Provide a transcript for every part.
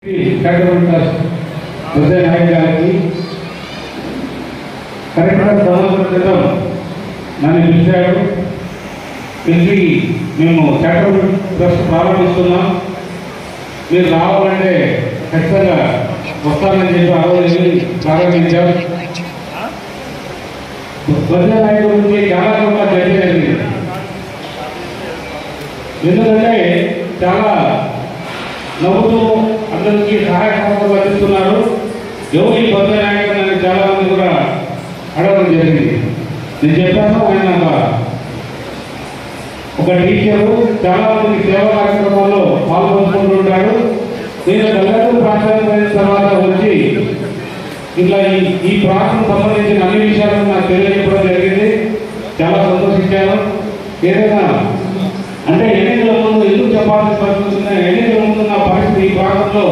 కరెక్ట్గా సంవత్సరం క్రితం నన్ను పిలిచాడు. పిలిచి మేము చారిటబుల్ ట్రస్ట్ ప్రారంభిస్తున్నాం, మీరు రావాలంటే ఖచ్చితంగా వస్తానని చెప్పి ఆ రోజు ప్రారంభించాం. బొజ్జ నాయకుల గురించి చాలా చోట్ల చర్చ జరిగింది. ఎందుకంటే చాలా నవ్వుతూ అందరికీ సహాయ సహకారాలు అందిస్తున్నారు. ఎవరు ఈ బొజ్జ నాయకులు అని చాలా మంది కూడా అడగడం జరిగింది. నేను చెప్పాను, ఆయన ఒక టీచరు చాలా మంది సేవా కార్యక్రమాల్లో పాల్గొంటుంటాడు. నేను గల్లూరు ప్రాంతానికి వెళ్ళిన తర్వాత వచ్చి ఇట్లా ఈ ప్రాంతం సంబంధించిన అన్ని విషయాలను నాకు తెలియజెప్పడం జరిగింది. చాలా సంతోషించాను. ఏదైనా అంటే ఎన్నికల ముందు ఎందుకు చెప్పాల్సిన పరిస్థితి ఉంది, ఎన్నికల ముందు నా పరిస్థితి ఈ ప్రాంతంలో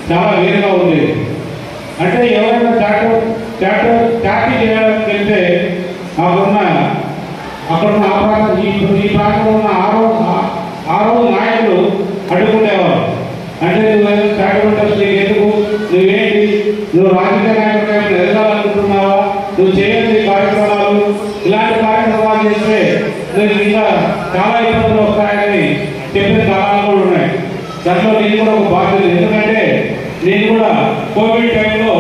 చాలా వేరుగా ఉంది. అంటే ఎవరైనా చాకరీ చేయడానికి వెళ్తే నాకున్న అక్కడున్న ఈ ప్రాంతంలో ఉన్న ఆరో నాయకులు అడ్డుకుంటేవారు. అంటే నువ్వు చాకరీ ట్రస్ట్ ఎందుకు, నువ్వేంటి, నువ్వు రాజకీయ నాయకులు ఎదగాలనుకుంటున్నావా, నువ్వు చేయాల్సిన కార్యక్రమాలు, ఇలాంటి కార్యక్రమాలు చేస్తే నువ్వు ఇంకా చాలా ఇబ్బందులు వస్తాయని చెప్పిన కాలాలు కూడా ఉన్నాయి. దాంట్లో నేను కూడా ఒక బాధ్యత. ఎందుకంటే నేను కూడా కోవిడ్ టైంలో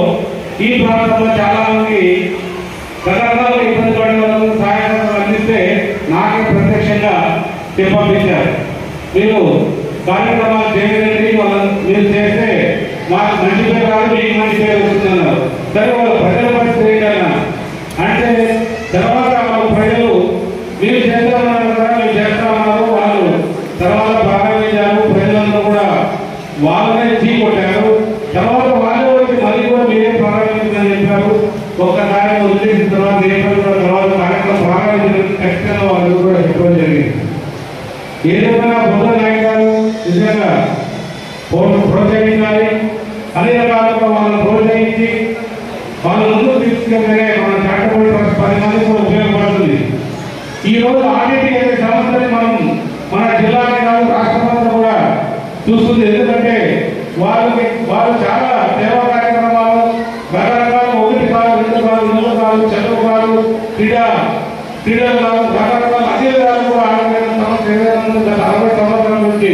ఈ ప్రాంతంలో చాలా మంది రకరకాల ఇబ్బంది పడే వాళ్ళకు సహాయకాలు అందిస్తే నాకే ప్రత్యక్షంగా పంపించారు. మీరు కార్యక్రమాలు చేయలేండి, వాళ్ళని మీరు చేస్తే మాకు మంచి పేరు కాదు, మీకు మంచి పేరు వస్తుందన్నారు. సరే, వాళ్ళు ప్రజల పరిస్థితి ఏంటన్నా అంటే తర్వాత వాళ్ళు ప్రజలు మీరు చేస్తామన్నారు కదా, మీరు చేస్తామన్నారు. వాళ్ళు తర్వాత ప్రారంభించారు. ప్రజలందరూ కూడా వాళ్ళనే కొట్టారు. తర్వాత వాళ్ళు వచ్చి మళ్ళీ కూడా మీరే ప్రారంభించిందని చెప్పారు. ఒక్కసారి వదిలేసిన తర్వాత తర్వాత కార్యక్రమం ప్రారంభించడం ఖచ్చితంగా వాళ్ళు కూడా చెప్పడం జరిగింది. ఏదైనా బొజ్జ నాయకులు నిజంగా ప్రోత్సహించాలి. అన్ని రకాలుగా వాళ్ళని ప్రోత్సహించి వాళ్ళ ముందుకు తీసుకెళ్తేనే మన చారిటబుల్ ట్రస్ట్ 10 మంది కూడా ఉపయోగపడుతుంది. ఈ రోజు ఆర్డిటి అనే సంస్థని మనం మన జిల్లాకి కాదు రాష్ట్రంలో కూడా చూస్తుంది. ఎందుకంటే వాళ్ళు చాలా సేవా కార్యక్రమాలు రకరకాల 1 కాదు 2 కాదు 3 కాదు చదువు కాదు క్రీడలు కాదు రకరకాల అన్ని విధాలు కూడా ఆరోగ్య సమస్య ఏదైనా గత 60 సంవత్సరాల నుంచి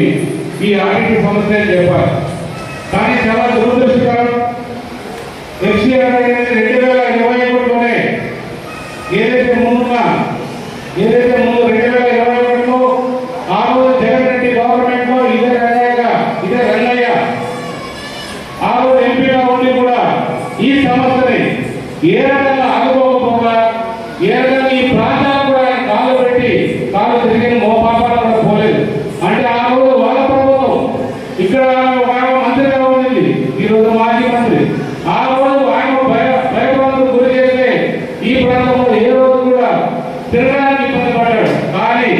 ఈ ఆర్డిటి సమస్య అని చెప్పారు. కానీ చాలా దురదృష్టకరం, ఎఫ్సిఆర్ 2021లోనే ఏదైతే ముందు 2021లో ఆ రోజు జగన్ రెడ్డి గవర్నమెంట్ లో ఇదే రంగయ్య ఆ రోజు ఎంపీగా ఉండి కూడా ఈ సమస్యని ఏ రకంగా ఆదుకోకపోగా ఏ రకంగా ఈ ప్రాంతాలు కూడా ఆయన కాలు తిరిగిన మోపాపాలు కూడా పోలేదు. అంటే ఆ రోజు వాళ్ళ ప్రభుత్వం ఇక్కడ ఒక మంత్రిగా ఉండింది, ఈ రోజు మాజీ మంత్రి. ఆ రోజు ఆయన భయభ్రాంతులకు గురి చేస్తే ఈ ప్రాంతంలో ఏ రోజు కూడా తిరగడానికి ఇబ్బంది పడ్డాడు. కానీ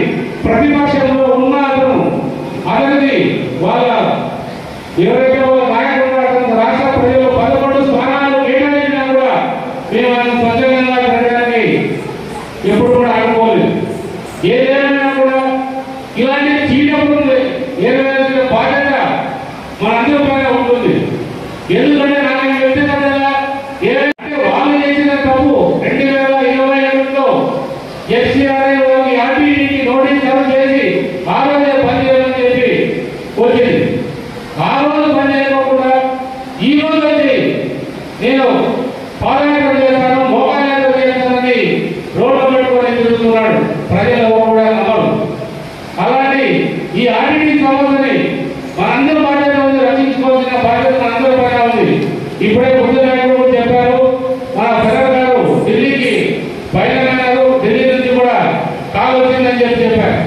ప్రతిపక్షంలో ఉన్న అతనికి వాళ్ళ ఎవరైతే నాయకులు రాష్ట్ర ప్రజలు 11 స్థానాలు కేటాయించినా కూడా మేము ఆయన స్వచ్ఛందంగా తిరగడానికి ఎప్పుడు కూడా ఆడుకోలేదు. ఏదైనా కూడా ఇలాంటి చీటప్పుడు ఏదైనా బాధ్యత మనందరి పైన ఉంటుంది. ఎందుకంటే నాకు వ్యక్తిగతంగా ఏదంటే వాళ్ళు చేసిన తప్పు 2021లో ఎఫ్సిఆర్ఐ ఆర్టీడీకి నోటీస్ సర్వ్ చేసి ఆ రోజే పనిచేయాలని చెప్పి వచ్చింది. ఆ రోజు పని చేయకుండా ఈ రోజు వచ్చి నేను పాదయాత్ర చేస్తాను, మోకాయాత్ర చేస్తానని రోడ్డు పెట్టుకొని తిరుగుతున్నాడు. ప్రజలు కూడా నమ్మరు. అలాంటి ఈ ఆర్టీడీ సమస్యని మనందరి బాధ్యత ఉంది, రక్షించుకోవాల్సిన బాధ్యత మనందరి పైన ఉంది. ఇప్పుడే బొజ్జ నాయకులు చెప్పారు, మన ప్రజలు గారు ఢిల్లీకి బయలుదేరారు, ఢిల్లీ నుంచి కూడా కాల్ వచ్చిందని చెప్పారు.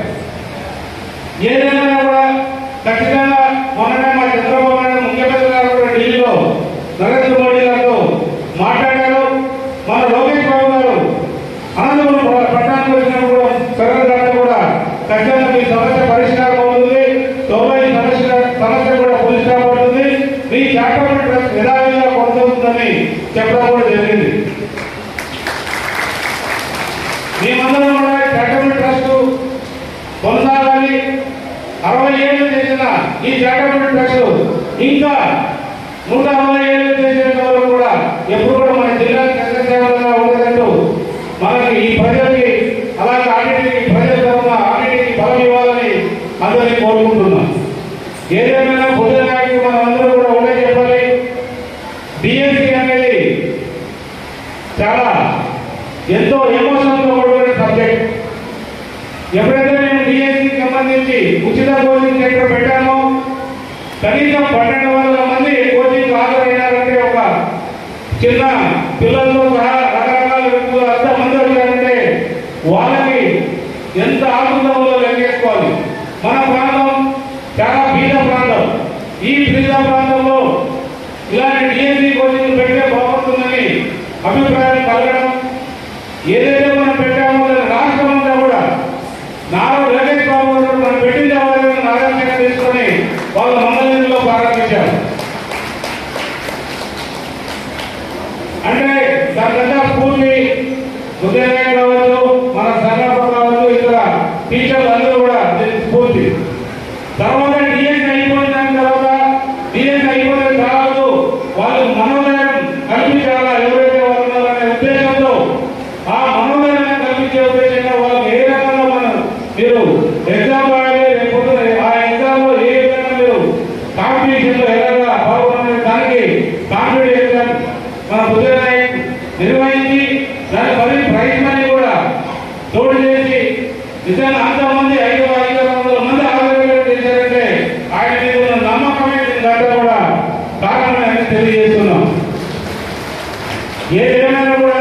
ఏదైనా కూడా ఖచ్చితంగా మొన్ననే మా చంద్రబాబు నాయుడు ముఖ్యమంత్రి గారు కూడా ఢిల్లీలో నరేంద్ర మోడీ గారితో మాట్లాడారు. మన లోకేష్ బాబు గారు అనంతపురం పట్టణానికి వచ్చినప్పుడు ప్రజల గారు కూడా ఖచ్చితంగా మీ సమస్య పరిష్కారం అవుతుంది, 90 సమస్య కూడా పరిష్కారం అవుతుంది, మీ చారిటబుల్ ట్రస్ట్ యథావిధిగా కొనసాగుతుందని చెప్పడం కూడా జరిగింది. మేమందరం కూడా చారిటబుల్ ట్రస్ట్ కొనసాగాలి. 60 ఏళ్ళు చేసిన ఈ చారిటబుల్ ట్రస్ట్ ఇంకా 160 ఏళ్ళు చేసేంత వరకు కూడా ఎప్పుడు కూడా మన జిల్లా సేవలుగా ఉండేటట్టు మనకి ఈ ప్రజలకి అలాగే ఆడిటికి ప్రజల తరఫున ఆడిటికి బలం ఇవ్వాలని అందరినీ కోరుకుంటున్నాం. ఏదేమైనా బుద్ధనాయకు మనం అందరూ కూడా ఒకటే చెప్పాలి, డిఎస్సి అనేది చాలా ఎంతో ఎమోషన్తో కూడుకున్న సబ్జెక్ట్. ఎప్పుడైతే మేము డిఎస్సికి సంబంధించి ఉచిత కోచింగ్ సెంటర్ పెట్టామో కనీసం 12,000 మంది కోచింగ్ హాజరైనారంటే ఒక చిన్న పిల్లలతో సహా రకరకాల వ్యక్తులు అంతమంది వచ్చారంటే వాళ్ళకి ఎంత ఆనందంలో లెక్కేసుకోవాలి. మన ప్రాంతం చాలా బీద ప్రాంతం. ఈ బీద ప్రాంతంలో ఇలాంటి డిఎస్సి కోచింగ్ పెడితే బాగుంటుందని అభిప్రాయం కలగడం, ఏదైతే మనం పెట్టామో రాష్ట్రం అంతా కూడా నారా లోకేష్ బాబు గారు మనం పెట్టిన వాళ్ళని ఆదర్శంగా తీసుకొని వాళ్ళ మండలంలో ప్రారంభించారు. అంటే దానికంతా పూర్తి ఉదయం కావచ్చు, మన సంఘాపం కావచ్చు, ఇతర టీచర్లు అందరూ కూడా పూర్తి. తర్వాత డిఎస్సి అయిపోయిన తర్వాత డిఎస్సి అయిపోయిన తర్వాత వాళ్ళు మనోదయం కల్పించాలా ఎవరైతే వాళ్ళు ఉన్నారనే ఉద్దేశంతో ఆ మనోదయాన్ని కల్పించే ఉద్దేశంగా వాళ్ళకి ఏ రకంగా మనం మీరు ఎగ్జామ్ రాయాలి, లేకపోతే ఆ ఎగ్జామ్ లో ఏ విధంగా మీరు కాంపిటీషన్ లో ఎలాగా పాల్గొనే దానికి కాంపిటేటివ్ ఎగ్జామ్ మన బుద్ధనాయ్ నిర్వహించి దాని ప్రైజ్ మనీ కూడా తోడు చేసి నిజంగా అంతమంది 500 మంది ఆరోగ్యం చేశారంటే ఆయన మీద ఉన్న నమ్మకమే దాంట్లో కూడా కారణమని తెలియజేస్తున్నాం. ఏదేమైనా కూడా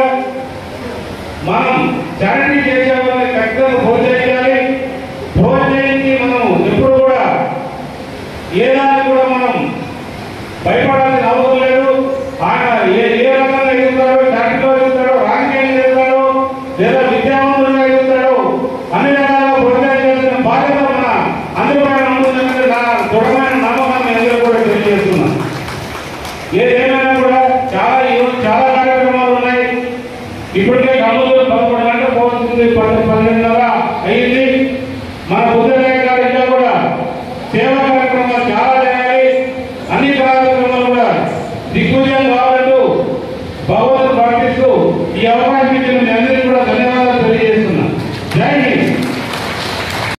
మనం చారిటీ చేసేవాళ్ళని ఖచ్చితంగా ప్రోత్సహించాలి. ప్రోత్సహించి మనం ఎప్పుడు కూడా ఏదాన్ని కూడా మనం భయపడాల్సిన అవసరం లేదు. ఆయన ఏ రకంగా ఎదుగుతాడో, చారిటీలో ఎదుగుతాడో, రాజకీయంగా ఎదుగుతాడో, లేదా విద్యావంతులుగా ఎదుగుతాడో అన్ని రకాల ప్రోత్సహించాల్సిన బాధ్యత మన అందుబాటులో ఉంటుందని నా దృఢమైన నమ్మకాన్ని అందరూ కూడా తెలియజేస్తున్నాం. ఏదేమైనా కూడా చాలా కార్యక్రమాలు ఉన్నాయి. ఇప్పటికే కమ్మలు 11 గంటలు పోతుంది, 12:30